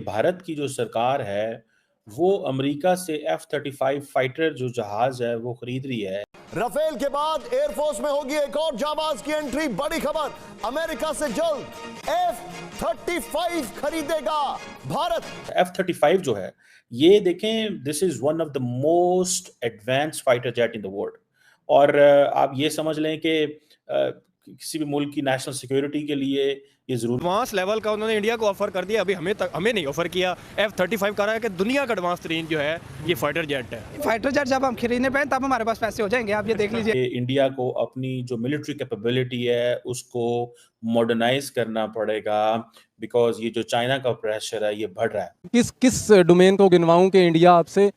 भारत की जो सरकार है, वो अमेरिका से F-35 फाइटर जो जहाज है वो खरीद रही है। राफेल के बाद एयरफोर्स में होगी एक और जाबाज की एंट्री। बड़ी खबर, अमेरिका से जल्द F-35 खरीदेगा भारत। F-35 जो है, ये देखें, this is one of the most advance fighter jet in the world. और आप ये समझ लें कि किसी भी मुल्क की नेशनल सिक्योरिटी के लिए ये जरूर एडवांस लेवल का उन्होंने इंडिया को ऑफर कर दिया। अभी हमें नहीं ऑफर किया। F-35 कह रहा है कि दुनिया का एडवांस तरीन जो है ये फाइटर जेट है। फाइटर जेट जब हम खरीदने पे तब हमारे पास पैसे हो जाएंगे, आप ये देख लीजिए। इंडिया को अपनी जो मिलिट्री कैपेबिलिटी है उसको मॉडर्नाइज करना पड़ेगा, बिकॉज ये जो चाइना का प्रेशर है ये बढ़ रहा है। किस डोमेन को गिनवाऊं कि इंडिया आपसे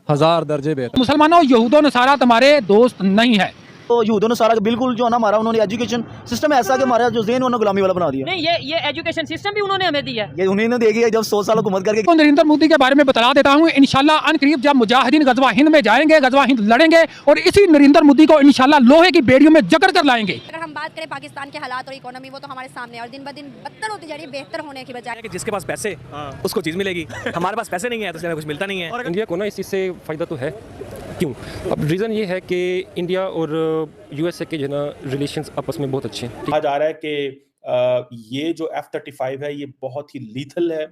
1000 दर्जे बेहतर। मुसलमानों, यहूदों नसारा तुम्हारे दोस्त नहीं है। तो यहूदों ने सारा बिल्कुल जो है ना हमारा उन्होंने एजुकेशन सिस्टम ऐसा कि हमारा जो ज़हन उन्होंने गुलामी वाला बना दिया। नहीं, ये एजुकेशन सिस्टम भी उन्होंने हमें दिया है। ये उन्होंने देगी जब 100 साल हुकूमत करके। तो नरेंद्र मोदी के बारे में बता देता हूँ, इंशाल्लाह अनकरीब जब मुजाहिदीन गजवा हिंद में जाएंगे, गजवा हिंद लड़ेंगे और इसी नरेंद्र मोदी को इंशाल्लाह लोहे की बेड़ियों में जकड़ कर लाएंगे। अगर हम बात करें पाकिस्तान के हालात और इकोनॉमी, वो तो हमारे सामने और दिन ब दिन बदतर होती जा रही है, बेहतर होने की बजाय। जिसके पास पैसे उसको चीज मिलेगी, हमारे पास पैसे नहीं है तो इसलिए कुछ मिलता नहीं है। और इंडिया को ना इस चीज़ से फ़ायदा तो है। क्यों? अब रीज़न ये है कि इंडिया और यूएसए के जो ना रिलेशंस आपस में बहुत अच्छे हैं। कहा जा रहा है कि ये जो F-35 है ये बहुत ही लीथल है,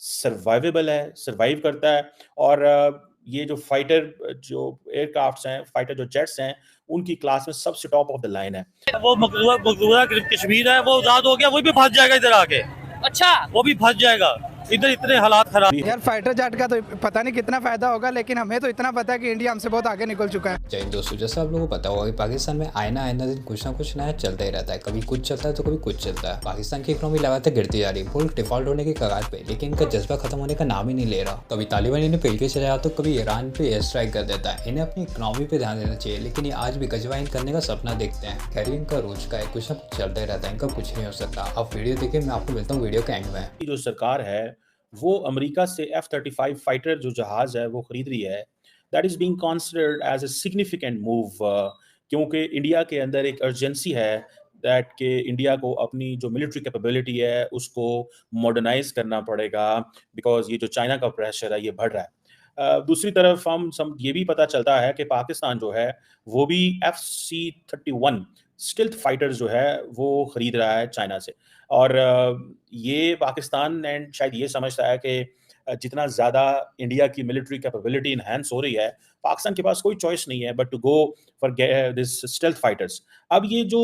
सर्वाइवेबल है, सर्वाइव करता है। और ये जो फाइटर जो एयरक्राफ्ट्स हैं, फाइटर जो जेट्स हैं, उनकी क्लास में सबसे टॉप ऑफ द लाइन है। वो मकबूजा कश्मीर है, वो आजाद हो गया, वो भी फंस जाएगा इधर आके। अच्छा, वो भी फंस जाएगा, इधर इतने हालात खराब। यार फाइटर जेट का तो पता नहीं कितना फायदा होगा, लेकिन हमें तो इतना पता है कि इंडिया हमसे बहुत आगे निकल चुका है। जय हिंद दोस्तों, जैसा आप लोगों को पता होगा कि पाकिस्तान में आए ना दिन कुछ ना कुछ नया चलता ही रहता है। कभी कुछ चलता है तो कभी कुछ चलता है। पाकिस्तान की इकोनॉमी लगातार गिरती जा रही है, मुल्क डिफॉल्ट होने के कगार पे, लेकिन इनका जज्बा खत्म होने का नाम ही नहीं ले रहा। कभी तालिबान इन्हें पेल के चला तो कभी ईरान पे एयर स्ट्राइक कर देता है। इन्हें अपनी इकोनॉमी पे ध्यान देना चाहिए, लेकिन ये आज भी गजवाइन करने का सपना देखते हैं। खैर इनका रोज का है, कुछ ना कुछ चलता ही रहता है, इनका कुछ नहीं हो सकता। आप वीडियो देखिए, मैं आपको मिलता हूँ वीडियो के एंड में। जो सरकार है वो अमेरिका से F-35 फाइटर जो जहाज है वो खरीद रही है। That is being considered as a significant move, क्योंकि इंडिया के अंदर एक अर्जेंसी है दैट कि इंडिया को अपनी जो मिलिट्री कैपेबिलिटी है उसको मॉडर्नाइज करना पड़ेगा, बिकॉज ये जो चाइना का प्रेशर है ये बढ़ रहा है। दूसरी तरफ हम ये भी पता चलता है कि पाकिस्तान जो है वो भी FC-31 स्टिल्थ फाइटर्स जो है वो खरीद रहा है चाइना से। और ये पाकिस्तान एंड शायद ये समझता है कि जितना ज़्यादा इंडिया की मिलिट्री कैपेबिलिटी इनहेंस हो रही है, पाकिस्तान के पास कोई चॉइस नहीं है but to go for this stealth fighters. अब ये जो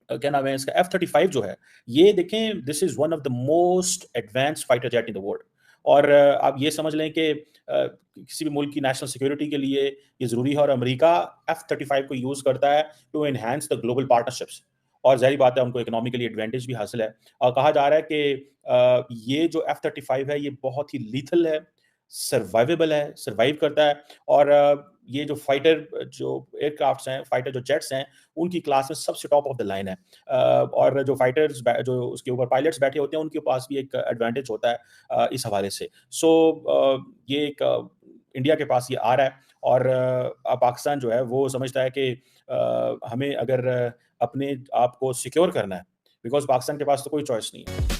क्या नाम है इसका F-35 जो है, ये देखें, this is one of the most advance fighter jet in the world. और आप ये समझ लें कि किसी भी मुल्क की नेशनल सिक्योरिटी के लिए ये ज़रूरी है। और अमेरिका F-35 को यूज़ करता है to enhance the global partnerships, और ज़ाहिर बात है उनको इकोनॉमिकली एडवांटेज भी हासिल है। और कहा जा रहा है कि ये जो F-35 है ये बहुत ही लीथल है, सर्वाइवेबल है, सर्वाइव करता है। और ये जो फाइटर जो एयरक्राफ्ट्स हैं, फाइटर जो जेट्स हैं, उनकी क्लास में सबसे टॉप ऑफ द लाइन है। और जो फाइटर्स जो उसके ऊपर पायलट्स बैठे होते हैं उनके पास भी एक एडवांटेज होता है इस हवाले से। सो ये एक इंडिया के पास ये आ रहा है। और पाकिस्तान जो है वो समझता है कि हमें अगर अपने आप को सिक्योर करना है, बिकॉज पाकिस्तान के पास तो कोई चॉइस नहीं है।